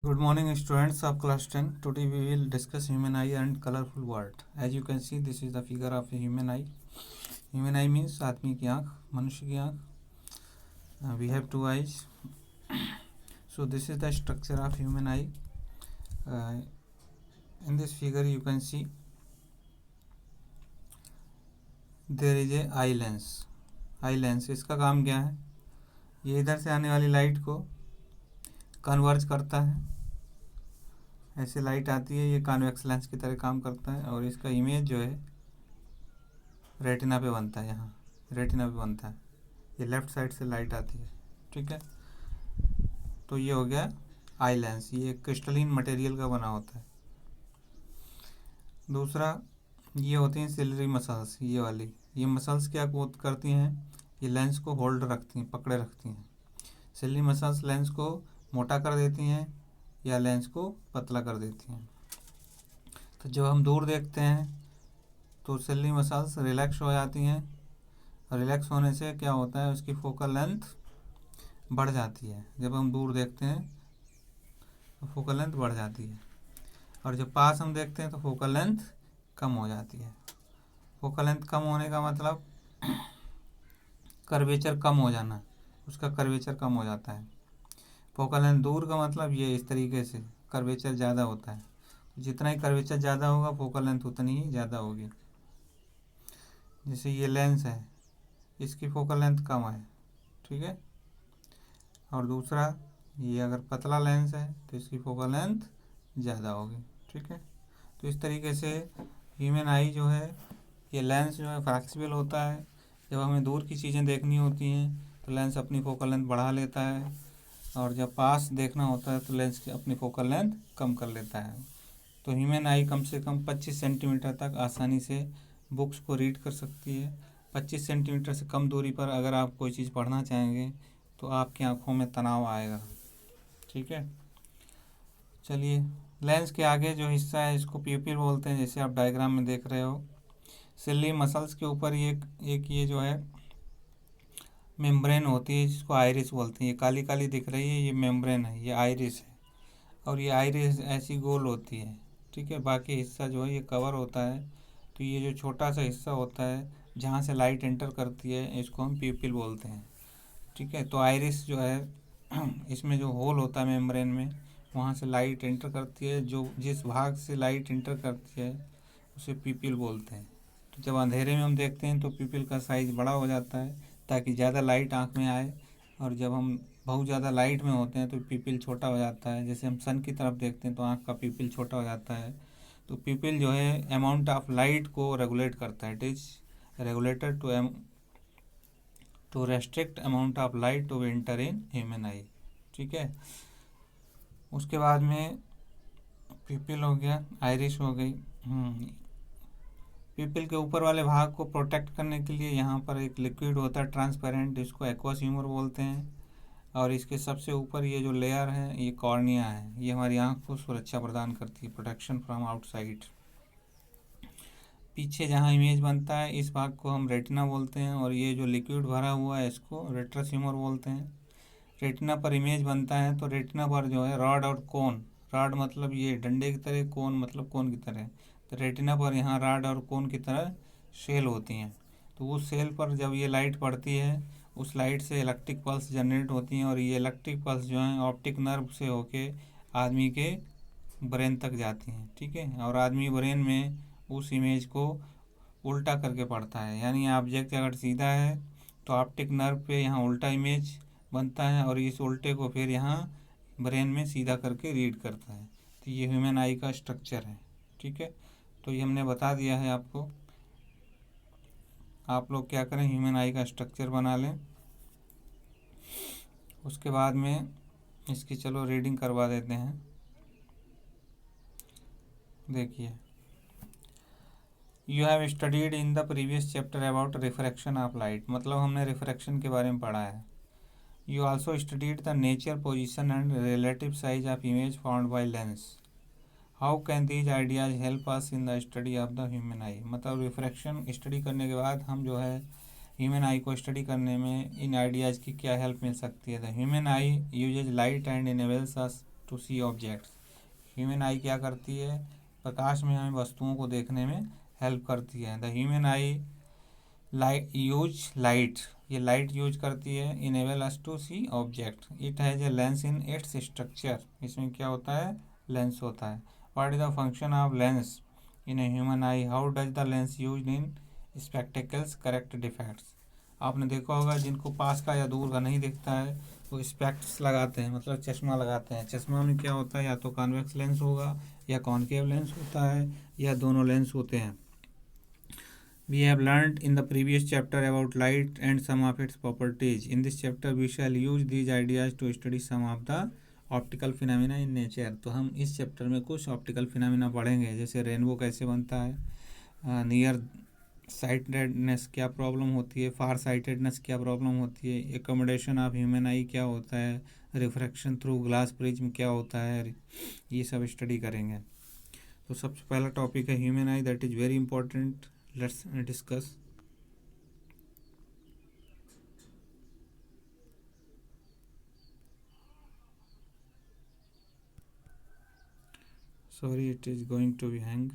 Good morning students of class 10. Today we will discuss human eye and colorful world. As you can see, this is the figure of a human eye. Human eye means आदमी की आँख, मनुष्य की आँख. We have two eyes. So this is the structure of human eye. In this figure you can see there is a eye lens. Eye lens इसका काम क्या है? ये इधर से आने वाली लाइट को कन्वर्ज करता है. ऐसे लाइट आती है, ये कॉन्वेक्स लेंस की तरह काम करता है और इसका इमेज जो है रेटिना पे बनता है. यहाँ रेटिना पे बनता है. ये लेफ़्ट साइड से लाइट आती है. ठीक है, तो ये हो गया आई लेंस. ये क्रिस्टलिन मटेरियल का बना होता है. दूसरा, ये होती हैं सिलरी मसल्स. ये वाली ये मसल्स क्या करती हैं? ये लेंस को होल्ड रखती हैं, पकड़े रखती हैं. सिलरी मसल्स लेंस को मोटा कर देती हैं या लेंस को पतला कर देती हैं. तो जब हम दूर देखते हैं तो सिलरी मसल्स रिलैक्स हो जाती हैं. रिलैक्स होने से क्या होता है, उसकी फोकल लेंथ बढ़ जाती है. जब हम दूर देखते हैं तो फोकल लेंथ बढ़ जाती है और जब पास हम देखते हैं तो फोकल लेंथ कम हो जाती है. फोकल लेंथ कम होने का मतलब कर्वेचर कम हो जाना, उसका कर्वेचर कम हो जाता है. फोकल लेंथ दूर का मतलब ये इस तरीके से कर्वेचर ज़्यादा होता है. जितना ही कर्वेचर ज़्यादा होगा फोकल लेंथ उतनी ही ज़्यादा होगी. जैसे ये लेंस है, इसकी फोकल लेंथ कम है. ठीक है, और दूसरा ये अगर पतला लेंस है तो इसकी फोकल लेंथ ज़्यादा होगी. ठीक है, तो इस तरीके से ह्यूमन आई जो है, ये लेंस जो है फ्लेक्सिबल होता है. जब हमें दूर की चीज़ें देखनी होती हैं तो लेंस अपनी फोकल लेंथ बढ़ा लेता है और जब पास देखना होता है तो लेंस अपनी फोकल लेंथ कम कर लेता है. तो ह्यूमन आई कम से कम 25 सेंटीमीटर तक आसानी से बुक्स को रीड कर सकती है. 25 सेंटीमीटर से कम दूरी पर अगर आप कोई चीज़ पढ़ना चाहेंगे तो आपकी आँखों में तनाव आएगा. ठीक है, चलिए, लेंस के आगे जो हिस्सा है इसको प्यूपिल बोलते हैं, जैसे आप डायग्राम में देख रहे हो. सिली मसल्स के ऊपर एक ये जो है मेम्ब्रेन होती है जिसको आइरिस बोलते हैं. ये काली काली दिख रही है, ये मेम्ब्रेन है, ये आइरिस है. और ये आइरिस ऐसी गोल होती है. ठीक है, बाकी हिस्सा जो है ये कवर होता है. तो ये जो छोटा सा हिस्सा होता है जहाँ से लाइट एंटर करती है इसको हम प्यूपिल बोलते हैं. ठीक है, तो आइरिस जो है इसमें जो होल होता है मेम्ब्रेन में, वहाँ से लाइट एंटर करती है. जो जिस भाग से लाइट एंटर करती है उसे प्यूपिल बोलते हैं. तो जब अंधेरे में हम देखते हैं तो प्यूपिल का साइज़ बड़ा हो जाता है ताकि ज़्यादा लाइट आँख में आए. और जब हम बहुत ज़्यादा लाइट में होते हैं तो प्यूपिल छोटा हो जाता है. जैसे हम सन की तरफ देखते हैं तो आँख का प्यूपिल छोटा हो जाता है. तो प्यूपिल जो है अमाउंट ऑफ लाइट को रेगुलेट करता है. It is regulated to restrict amount of light to enter in human eye. ठीक है, उसके बाद में प्यूपिल हो गया, आइरिस हो गई. प्यूपिल के ऊपर वाले भाग को प्रोटेक्ट करने के लिए यहाँ पर एक लिक्विड होता है ट्रांसपेरेंट, जिसको एक्वस ह्यूमर बोलते हैं. और इसके सबसे ऊपर ये जो लेयर है ये कॉर्निया है. ये हमारी आँख को सुरक्षा प्रदान करती है, प्रोटेक्शन फ्रॉम आउटसाइड. पीछे जहाँ इमेज बनता है इस भाग को हम रेटिना बोलते हैं और ये जो लिक्विड भरा हुआ है इसको रेट्रस ह्यूमर बोलते हैं. रेटिना पर इमेज बनता है तो रेटिना पर जो है रॉड और कोन, रॉड मतलब ये डंडे की तरह, कोन मतलब कोन की तरह. तो रेटिना पर यहाँ रॉड और कोन की तरह सेल होती हैं. तो उस सेल पर जब ये लाइट पड़ती है उस लाइट से इलेक्ट्रिक पल्स जनरेट होती हैं और ये इलेक्ट्रिक पल्स जो हैं ऑप्टिक नर्व से होके आदमी के ब्रेन तक जाती हैं. ठीक है, और आदमी ब्रेन में उस इमेज को उल्टा करके पढ़ता है. यानी ऑब्जेक्ट अगर सीधा है तो ऑप्टिक नर्व पे यहाँ उल्टा इमेज बनता है और इस उल्टे को फिर यहाँ ब्रेन में सीधा करके रीड करता है. तो ये ह्यूमन आई का स्ट्रक्चर है. ठीक है, तो ये हमने बता दिया है आपको. आप लोग क्या करें, ह्यूमन आई का स्ट्रक्चर बना लें. उसके बाद में इसकी चलो रीडिंग करवा देते हैं. देखिए, you have studied in the previous chapter about refraction of light. मतलब हमने रिफ्रैक्शन के बारे में पढ़ा है. You also studied the nature, position and relative size of image found by lens. How can these ideas help us in the study of the human eye? मतलब refraction study करने के बाद हम जो है ह्यूमन आई को स्टडी करने में इन आइडियाज़ की क्या हेल्प मिल सकती है. The human eye uses light and enables us to see objects. Human eye क्या करती है, प्रकाश में हमें वस्तुओं को देखने में हेल्प करती है। द ह्यूमन आई लाइट, ये लाइट यूज करती है। Enable us to see object. It has a lens in its structure, इसमें क्या होता है, लेंस होता है। What is the function of lens in a human eye, how does the lens use in spectacles correct defects. आपने देखा होगा जिनको पास का या दूर का नहीं दिखता है वो स्पेक्ट्स लगाते हैं, मतलब चश्मा लगाते हैं। चश्मा में क्या होता है, या तो कॉन्वेक्स लेंस होगा या कॉनकेव लेंस होता है या दोनों लेंस होते हैं। We have learned in the previous chapter about light and some of its properties. In this chapter we shall use these ideas to study some of the optical phenomena in nature. तो हम इस chapter में कुछ optical phenomena पढ़ेंगे, जैसे rainbow कैसे बनता है, नियर साइटेडनेस क्या प्रॉब्लम होती है, फार साइटेडनेस क्या प्रॉब्लम होती है, एकोमोडेशन ऑफ ह्यूमन आई क्या होता है, रिफ्रैक्शन थ्रू ग्लास प्रिज्म क्या होता है, ये सब स्टडी करेंगे। तो सबसे पहला टॉपिक है human I, that is very important. Let's discuss. Sorry, it is going to be hang.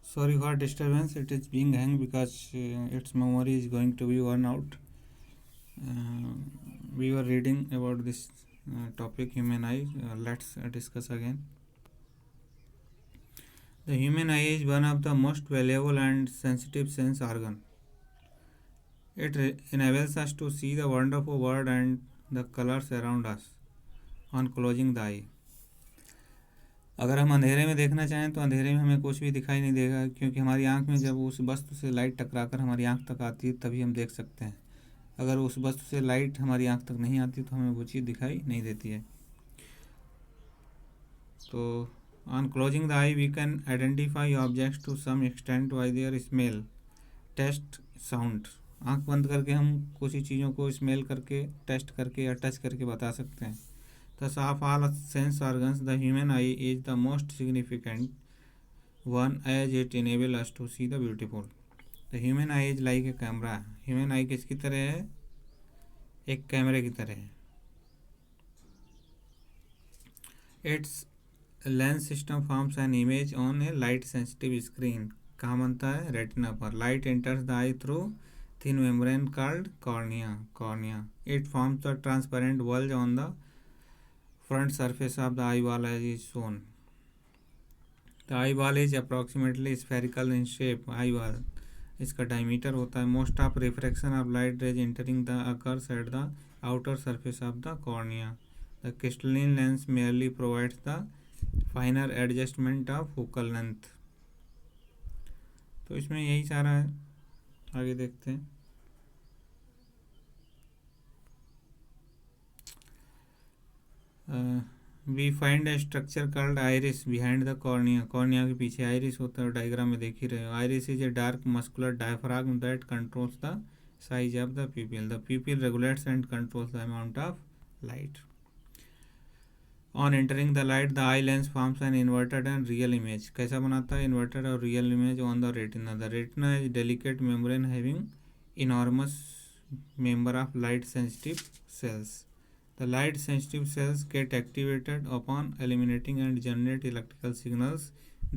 Sorry for disturbance, it is being hang because its memory is going to be worn out. We were reading about this topic human eye. Let's discuss again. The human eye is one of the most valuable and sensitive sense organ. It enables us to see the wonderful world and the colors around us on closing the eye. अगर हम अंधेरे में देखना चाहें तो अंधेरे में हमें कुछ भी दिखाई नहीं देगा, क्योंकि हमारी आंख में जब उस वस्तु से लाइट टकराकर हमारी आंख तक आती है तभी हम देख सकते हैं। अगर उस वस्तु से लाइट हमारी आंख तक नहीं आती तो हमें वो चीज़ दिखाई नहीं देती है। तो on closing the eye we can identify objects to some extent by their smell, taste, sound. आंख बंद करके हम कुछ ही चीज़ों को स्मेल करके, टेस्ट करके या टच करके बता सकते हैं। Thus, of all sense organs, the human eye is the most significant one as it enables us to see the beautiful. The human eye is like a camera. Human eye किसकी तरह है, एक कैमरे की तरह है। Its lens system forms an image on a light sensitive screen. कहाँ बनता है, रेटिना पर। Light enters the eye through thin membrane called cornea. It forms the transparent bulge on the front surface of the eyeball as is shown. The eyeball is approximately spherical in shape. eyeball इसका diameter होता है। Most of refraction of light rays entering the occurs at the outer surface of the cornea. The crystalline lens merely provides the finer adjustment of focal length. तो इसमें यही सारा है, आगे देखते हैं। We find a structure called iris behind the cornea. Cornea के पीछे आइरिस होता है, डायग्राम में देख ही रहे हो। Iris is a dark muscular diaphragm that controls the size of the pupil. The pupil regulates and controls the amount of light. On entering the light the eye lens forms an inverted and real image. कैसा बनाता है inverted और real image on the retina. The retina is delicate membrane having enormous member of light sensitive cells. The light sensitive cells get activated upon eliminating and generate electrical signals.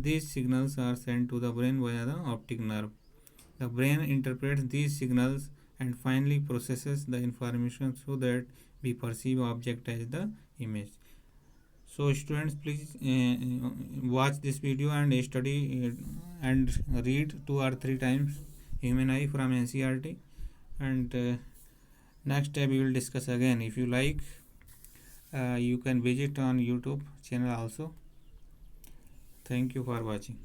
These signals are sent to the brain via the optic nerve. The brain interprets these signals and finally processes the information so that we perceive object as the image. So students, please watch this video and study and read 2 or 3 times human eye from NCERT, and next time we will discuss again. If you like, you can visit on YouTube channel also. Thank you for watching.